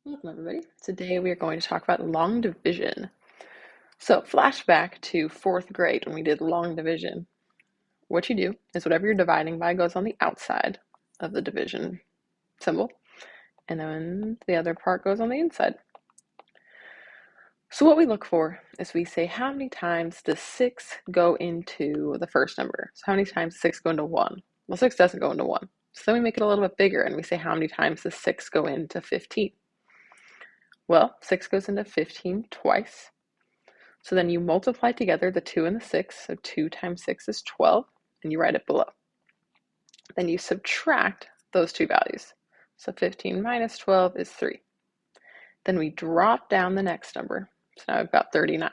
Welcome, everybody. Today we are going to talk about long division. So, flashback to fourth grade when we did long division. What you do is whatever you're dividing by goes on the outside of the division symbol, and then the other part goes on the inside. So, what we look for is we say, how many times does 6 go into the first number? So, how many times does 6 go into 1? Well, 6 doesn't go into 1. So, then we make it a little bit bigger and we say, how many times does 6 go into 15? Well, 6 goes into 15 twice. So then you multiply together the 2 and the 6, so 2 times 6 is 12, and you write it below. Then you subtract those two values. So 15 minus 12 is 3. Then we drop down the next number. So now we've got 39.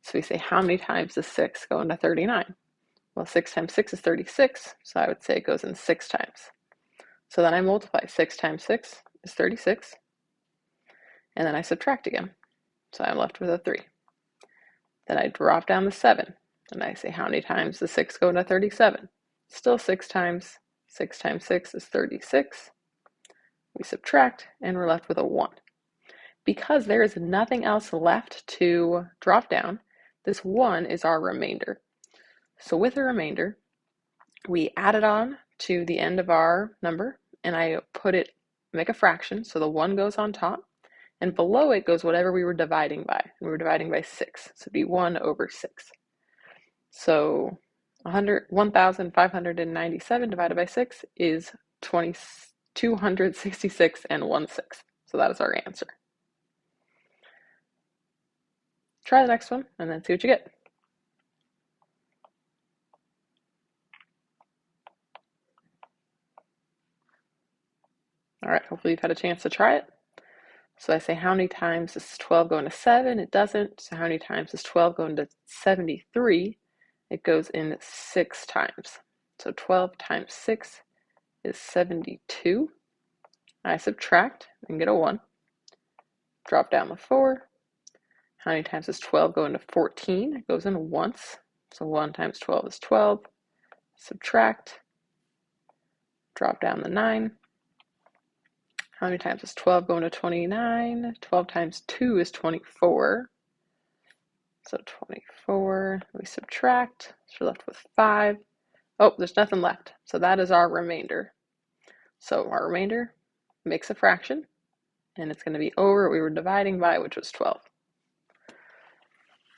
So we say, how many times does 6 go into 39? Well, 6 times 6 is 36, so I would say it goes in 6 times. So then I multiply. 6 times 6 is 36, and then I subtract again. So I'm left with a 3. Then I drop down the 7, and I say, how many times does 6 go into 37? Still 6 times. 6 times 6 is 36. We subtract, and we're left with a 1. Because there is nothing else left to drop down, this 1 is our remainder. So with a remainder, we add it on to the end of our number, and I make a fraction, so the 1 goes on top, and below it goes whatever we were dividing by. And we were dividing by 6, so it'd be 1 over 6. So 1,597 divided by 6 is 266 and 1/6. So that is our answer. Try the next one and then see what you get. All right, hopefully you've had a chance to try it. So I say, how many times does 12 go into 7? It doesn't. So how many times does 12 go into 73? It goes in 6 times. So 12 times 6 is 72. I subtract and get a 1. Drop down the 4. How many times does 12 go into 14? It goes in once. So 1 times 12 is 12. Subtract. Drop down the 9. How many times does 12 go into 29? 12 times 2 is 24. So 24, we subtract, so we're left with 5. Oh, there's nothing left. So that is our remainder. So our remainder makes a fraction, and it's going to be over what we were dividing by, which was 12.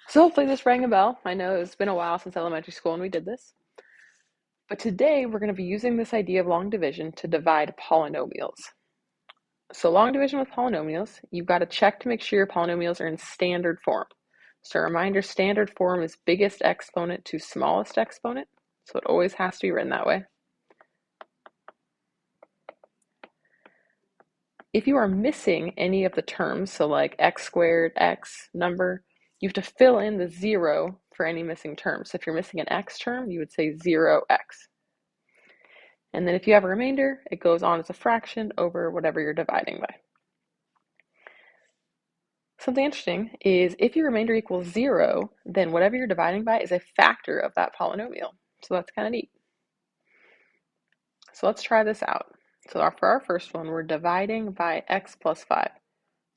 So hopefully this rang a bell. I know it's been a while since elementary school and we did this. But today we're going to be using this idea of long division to divide polynomials. So long division with polynomials, you've got to check to make sure your polynomials are in standard form. So a reminder, standard form is biggest exponent to smallest exponent. So it always has to be written that way. If you are missing any of the terms, so like x squared, x number, you have to fill in the 0 for any missing terms. So if you're missing an x term, you would say 0x. And then if you have a remainder, it goes on as a fraction over whatever you're dividing by. Something interesting is if your remainder equals 0, then whatever you're dividing by is a factor of that polynomial. So that's kind of neat. So let's try this out. So for our first one, we're dividing by x plus 5.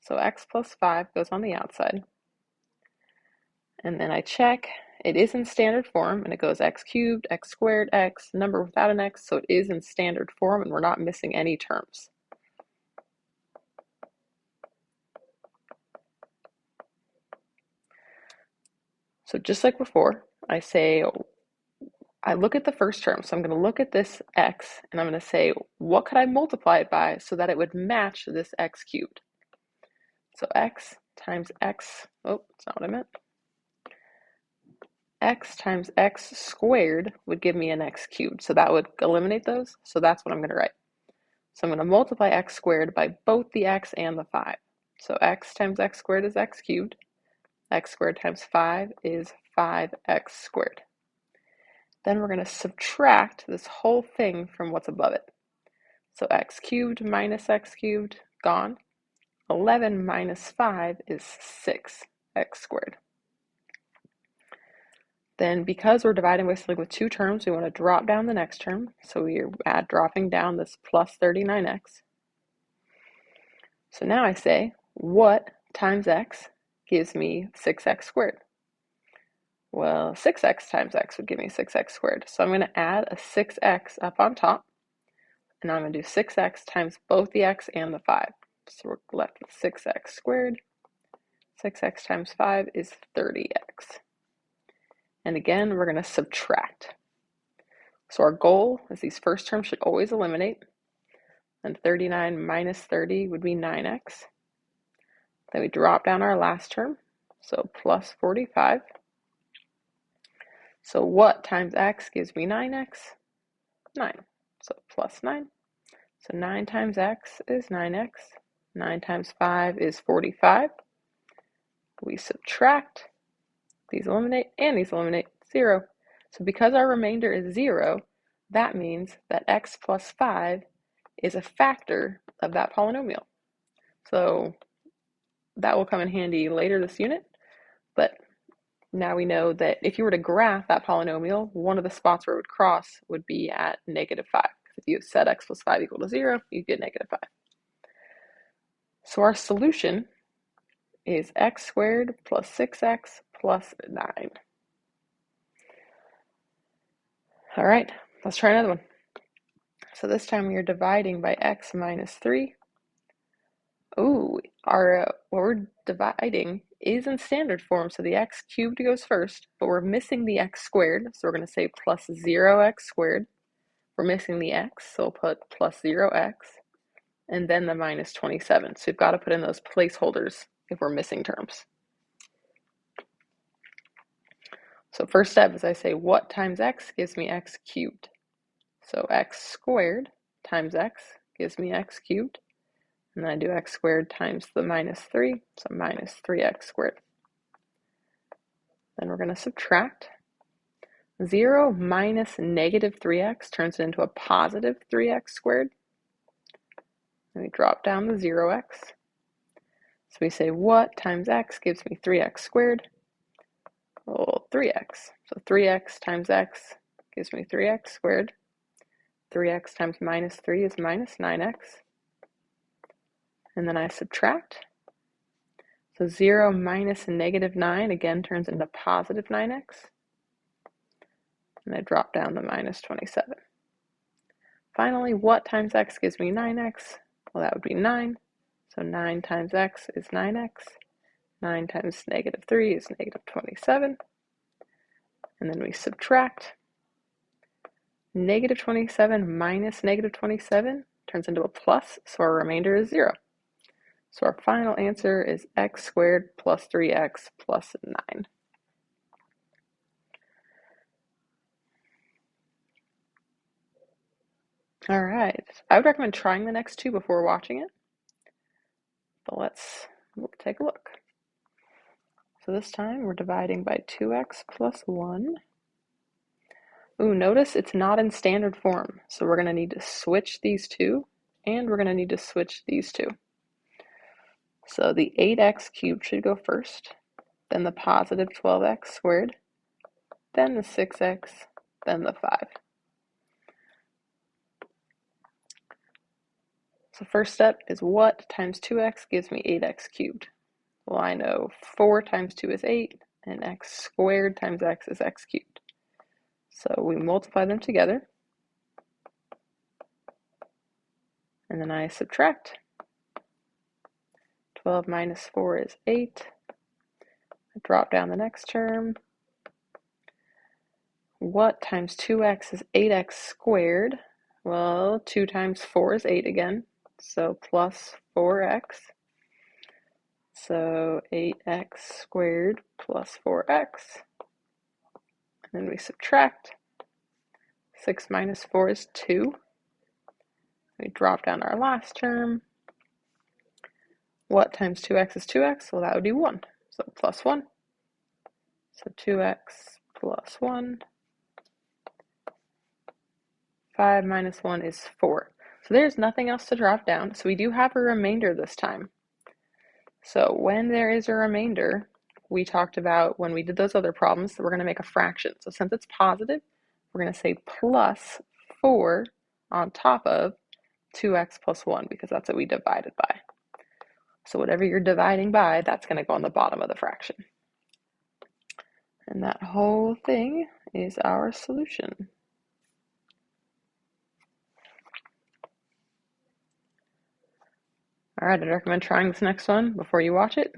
So x plus 5 goes on the outside. And then I check, it is in standard form, and it goes x cubed, x squared, x, number without an x, so it is in standard form, and we're not missing any terms. So just like before, I look at the first term. So I'm going to look at this x, and I'm going to say, what could I multiply it by so that it would match this x cubed? So x times x, oh, that's not what I meant. X times x squared would give me an x cubed. So that would eliminate those. So that's what I'm going to write. So I'm going to multiply x squared by both the x and the 5. So x times x squared is x cubed. X squared times 5 is 5x squared. Then we're going to subtract this whole thing from what's above it. So x cubed minus x cubed, gone. 11 minus 5 is 6x squared. Then because we're dividing basically with two terms, we want to drop down the next term. So we add dropping down this plus 39x. So now I say, what times x gives me 6x squared? Well, 6x times x would give me 6x squared. So I'm going to add a 6x up on top, and I'm going to do 6x times both the x and the 5. So we're left with 6x squared. 6x times 5 is 30x. And again, we're going to subtract. So our goal is these first terms should always eliminate. And 39 minus 30 would be 9x. Then we drop down our last term, so plus 45. So what times x gives me 9x? 9. So plus 9. So 9 times x is 9x. 9 times 5 is 45. We subtract. These eliminate and these eliminate. 0. So because our remainder is 0, that means that x plus 5 is a factor of that polynomial. So that will come in handy later this unit, but now we know that if you were to graph that polynomial, one of the spots where it would cross would be at negative 5. If you set x plus 5 equal to 0, you get negative 5. So our solution is x squared plus 6x plus 9. All right, let's try another one. So this time we are dividing by x minus 3. Ooh, what we're dividing is in standard form, so the x cubed goes first, but we're missing the x squared, so we're going to say plus 0x squared. We're missing the x, so we'll put plus 0x, and then the minus 27. So we've got to put in those placeholders if we're missing terms. So first step is I say, what times x gives me x cubed? So x squared times x gives me x cubed. And then I do x squared times the minus 3, so minus 3x squared. Then we're going to subtract. 0 minus negative 3x turns it into a positive 3x squared. And we drop down the 0x. So we say, what times x gives me 3x squared? Well, 3x. So 3x times x gives me 3x squared. 3x times minus 3 is minus 9x. And then I subtract. So 0 minus negative 9 again turns into positive 9x. And I drop down the minus 27. Finally, what times x gives me 9x? Well, that would be 9. So 9 times x is 9x. 9 times negative 3 is negative 27. And then we subtract. Negative 27 minus negative 27 turns into a plus, so our remainder is 0. So our final answer is x squared plus 3x plus 9. All right, I would recommend trying the next two before watching it, but we'll take a look. So this time we're dividing by 2x plus 1. Ooh, notice it's not in standard form, so we're going to need to switch these two, and we're going to need to switch these two. So the 8x cubed should go first, then the positive 12x squared, then the 6x, then the 5. So first step is what times 2x gives me 8x cubed? Well, I know 4 times 2 is 8, and x squared times x is x cubed. So we multiply them together, and then I subtract. 12 minus 4 is 8. I drop down the next term. What times 2x is 8x squared? Well, 2 times 4 is 8 again, so plus 4x. So 8x squared plus 4x. And then we subtract. 6 minus 4 is 2. We drop down our last term. What times 2x is 2x? Well, that would be 1. So plus 1. So 2x plus 1. 5 minus 1 is 4. So there's nothing else to drop down. So we do have a remainder this time. So when there is a remainder, we talked about when we did those other problems that we're going to make a fraction. So since it's positive, we're going to say plus 4 on top of 2x plus 1 because that's what we divided by. So whatever you're dividing by, that's going to go on the bottom of the fraction. And that whole thing is our solution. All right, I'd recommend trying this next one before you watch it.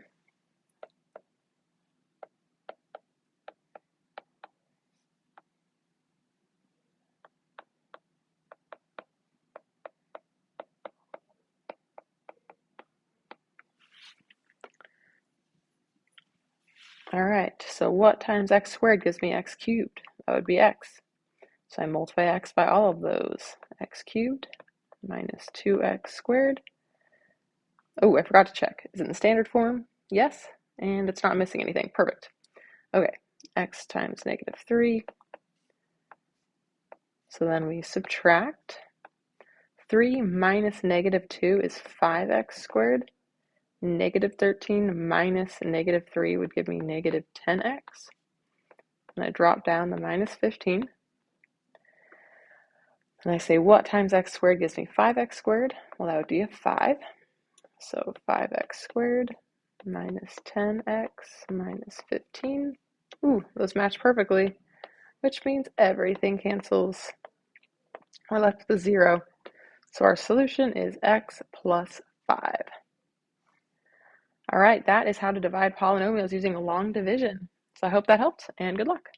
All right, so what times x squared gives me x cubed? That would be x. So I multiply x by all of those. X cubed minus 2x squared. Oh, I forgot to check. Is it in the standard form? Yes, and it's not missing anything. Perfect. Okay, x times negative 3. So then we subtract. 3 minus negative 2 is 5x squared. Negative 13 minus negative 3 would give me negative 10x. And I drop down the minus 15. And I say, what times x squared gives me 5x squared? Well, that would be a 5. So 5x squared minus 10x minus 15. Ooh, those match perfectly, which means everything cancels. We're left with a 0. So our solution is x plus 5. All right, that is how to divide polynomials using long division. So I hope that helped, and good luck.